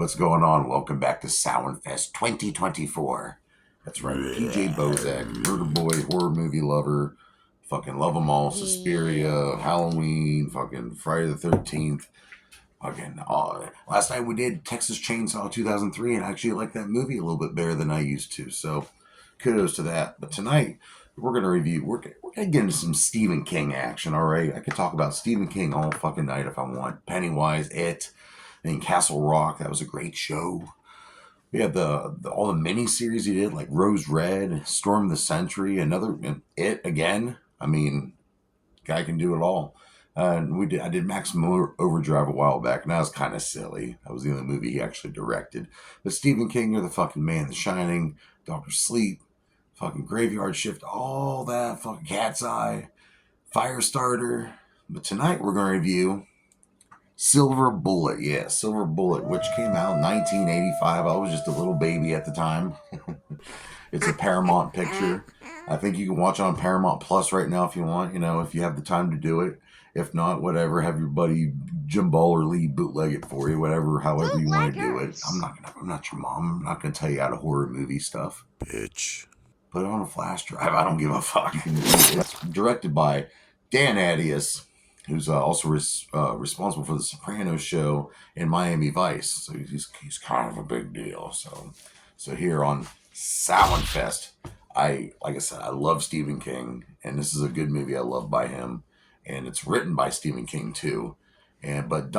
What's going on? Welcome back to Fest 2024. That's right. PJ Bozak, Murder Boy, horror movie lover, fucking love them all. Suspiria, Halloween, fucking Friday the 13th. Fucking, last night we did Texas Chainsaw 2003, and I actually like that movie a little bit better than I used to. So kudos to that. But tonight we're gonna review. We're gonna get into some Stephen King action. All right, I could talk about Stephen King all fucking night if I want. Pennywise, It, and Castle Rock. That was a great show. We had all the mini series he did, like Rose Red, Storm of the Century, another It again. I mean, guy can do it all. And I did Maximum Overdrive a while back, and that was kind of silly. That was the only movie he actually directed. But Stephen King, you're the fucking man. The Shining, Doctor Sleep, fucking Graveyard Shift, all that, fucking Cat's Eye, Firestarter. But tonight we're going to review Silver Bullet. Yeah, Silver Bullet, which came out in 1985. I was just a little baby at the time. It's a Paramount picture. I think you can watch it on Paramount Plus right now if you want, if you have the time to do it. If not, whatever, have your buddy Jim Baller Lee bootleg it for you, however you want to do it. I'm not your mom. I'm not gonna tell you how to horror movie stuff. Bitch. Put it on a flash drive. I don't give a fuck. It's directed by Dan Attias, who's also responsible for the Sopranos show and Miami Vice. So he's kind of a big deal. So here on Fest, like I said, I love Stephen King, and this is a good movie I love by him. And it's written by Stephen King too. But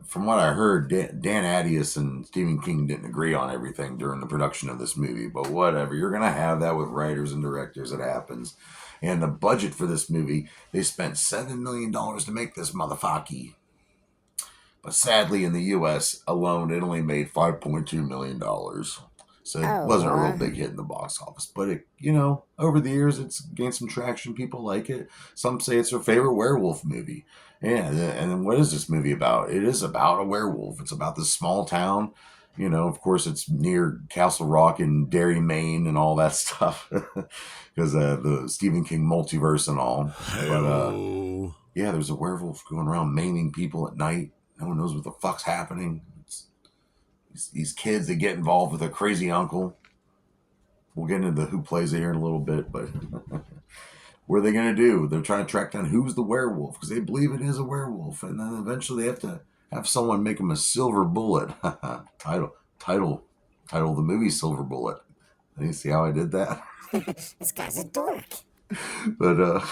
from what I heard, Dan Attias and Stephen King didn't agree on everything during the production of this movie. But whatever, you're gonna have that with writers and directors. It happens. And the budget for this movie, they spent $7 million to make this motherfucker. But sadly, in the U.S. alone, it only made $5.2 million. So it wasn't a real big hit in the box office. But, over the years, it's gained some traction. People like it. Some say it's their favorite werewolf movie. Yeah, and then what is this movie about? It is about a werewolf. It's about this small town. Of course, it's near Castle Rock and Derry, Maine and all that stuff. Because the Stephen King multiverse and all. But, yeah, there's a werewolf going around maiming people at night. No one knows what the fuck's happening. These kids that get involved with a crazy uncle. We'll get into who plays it here in a little bit, but what are they going to do? They're trying to track down who's the werewolf because they believe it is a werewolf, and then eventually they have to have someone make them a silver bullet. Title of the movie, Silver Bullet. You see how I did that? This guy's a dork. But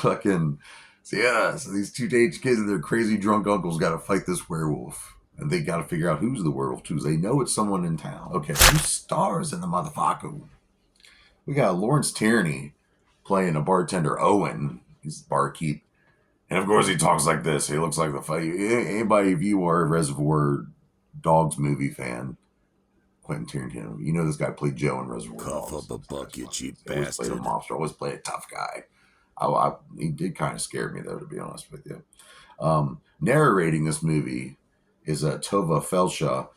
so these teenage kids and their crazy drunk uncles got to fight this werewolf. And they got to figure out who's the werewolf too. They know it's someone in town. Okay, who stars in the motherfucker? We got Lawrence Tierney playing a bartender, Owen. He's the barkeep. And of course he talks like this. He looks like the fight. Anybody, if you are a Reservoir Dogs movie fan, Quentin Tarantino, you know this guy played Joe in Reservoir Dogs. Cough up a bucket, you bastard. Always played a mobster. Always played a tough guy. He did kind of scare me though, to be honest with you. Narrating this movie is Tova Felsha,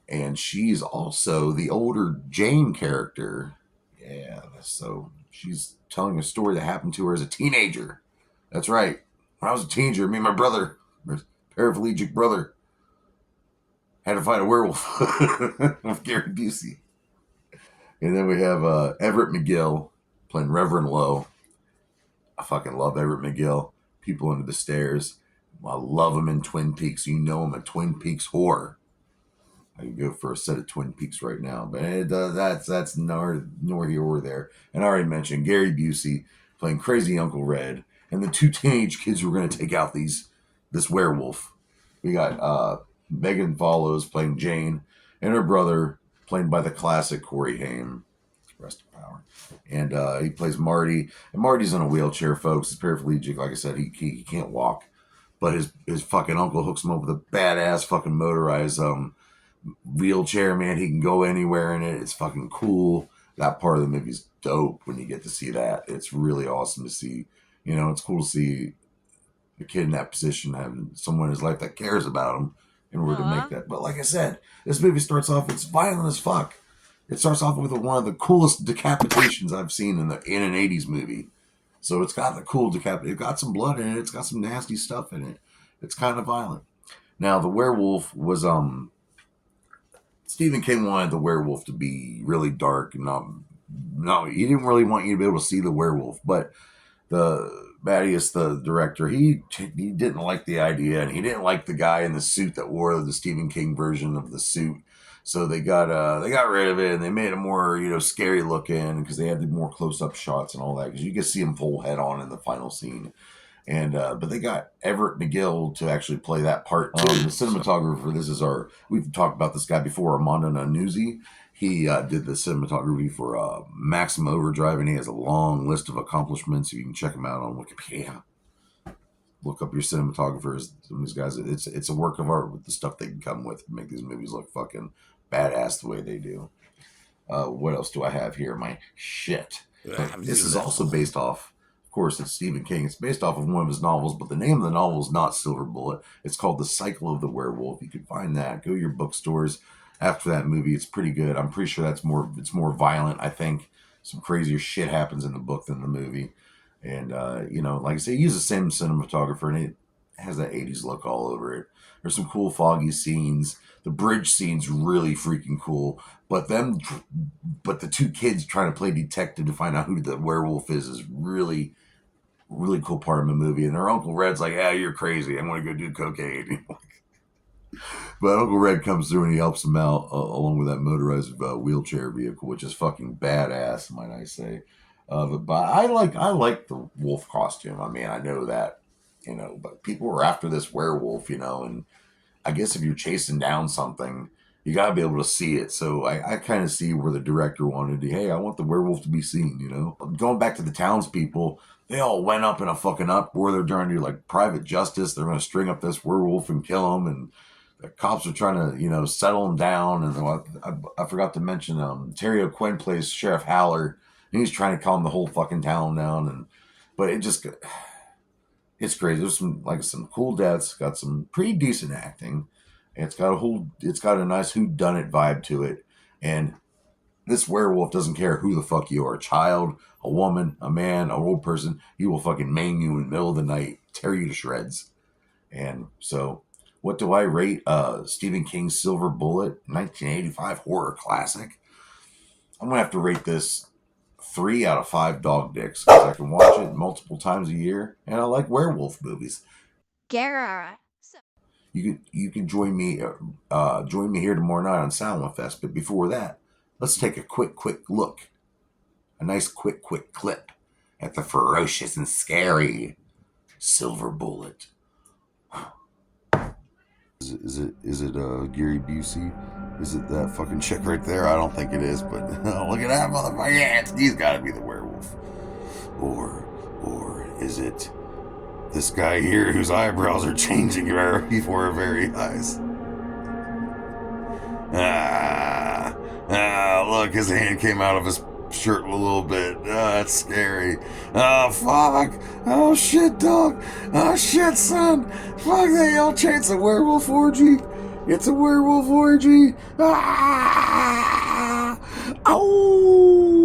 and she's also the older Jane character. Yeah, so she's telling a story that happened to her as a teenager. That's right. When I was a teenager, me and my brother, my paraplegic brother, had to fight a werewolf with Gary Busey. And then we have Everett McGill playing Reverend Lowe. I fucking love Everett McGill. People Under the Stairs. I love him in Twin Peaks. You know I'm a Twin Peaks whore. I can go for a set of Twin Peaks right now, but that's nor here or there. And I already mentioned Gary Busey playing Crazy Uncle Red, and the two teenage kids who are going to take out this werewolf. We got Megan Follows playing Jane, and her brother played by the classic Corey Haim. Rest in power. And he plays Marty, and Marty's in a wheelchair, folks. He's paraplegic. Like I said, he can't walk. But his fucking uncle hooks him up with a badass fucking motorized wheelchair, man. He can go anywhere in it. It's fucking cool. That part of the movie's dope when you get to see that. It's really awesome to see. It's cool to see a kid in that position having someone in his life that cares about him in order to make that. But like I said, this movie starts off, it's violent as fuck. It starts off with one of the coolest decapitations I've seen in an 80s movie. So it's got the cool decapitation. It's got some blood in it. It's got some nasty stuff in it. It's kind of violent. Now, the werewolf was Stephen King wanted the werewolf to be really dark and not. No, he didn't really want you to be able to see the werewolf, but the Attias, the director, he didn't like the idea, and he didn't like the guy in the suit that wore the Stephen King version of the suit. So they got rid of it, and they made it more scary looking because they had the more close up shots and all that, because you can see him full head on in the final scene. And but they got Everett McGill to actually play that part too. The cinematographer. We've talked about this guy before, Armando Nanuzzi. He did the cinematography for Maximum Overdrive, and he has a long list of accomplishments. You can check him out on Wikipedia. Look up your cinematographers. Some of these guys, it's a work of art with the stuff they can come with and make these movies look fucking badass the way they do. What else do I have here? My shit. This is also based off. Of course, it's Stephen King. It's based off of one of his novels, but the name of the novel is not Silver Bullet. It's called The Cycle of the Werewolf. You can find that. Go to your bookstores. After that movie, it's pretty good. I'm pretty sure it's more violent. I think some crazier shit happens in the book than the movie. And like I say, he used the same cinematographer, and it has that 80s look all over it. There's some cool foggy scenes. The bridge scene's really freaking cool. But the two kids trying to play detective to find out who the werewolf is really, really cool part of the movie. And their Uncle Red's like, "Yeah, you're crazy. I'm going to go do cocaine." But Uncle Red comes through and he helps them out along with that motorized wheelchair vehicle, which is fucking badass, might I say. But I like the wolf costume. I mean, I know that, but people were after this werewolf, and I guess if you're chasing down something, you got to be able to see it. So I kind of see where the director wanted to, hey, I want the werewolf to be seen, Going back to the townspeople, they all went up in a fucking uproar. They're trying to do like private justice. They're going to string up this werewolf and kill him. And the cops are trying to, settle him down. And I forgot to mention Terry O'Quinn plays Sheriff Haller. And he's trying to calm the whole fucking town down. But it's crazy. There's some cool deaths. Got some pretty decent acting. It's got a nice whodunit vibe to it. And this werewolf doesn't care who the fuck you are, a child, a woman, a man, an old person. He will fucking maim you in the middle of the night, tear you to shreds. And so, what do I rate Stephen King's Silver Bullet, 1985 horror classic? I'm going to have to rate this 3 out of 5 dog dicks, because I can watch it multiple times a year, and I like werewolf movies. Garrara. You can join me here tomorrow night on Sound Fest. But before that, let's take a quick look, a nice quick clip at the ferocious and scary Silver Bullet. Is it Gary Busey? Is it that fucking chick right there? I don't think it is, but look at that motherfucker. Yeah, he's got to be the werewolf. Or is it this guy here whose eyebrows are changing before our very eyes? Look, his hand came out of his shirt a little bit. That's scary. Oh, fuck. Oh, shit, dog. Oh, shit, son. Fuck, they all chance a werewolf orgy. It's a werewolf orgy. Ah! Oh!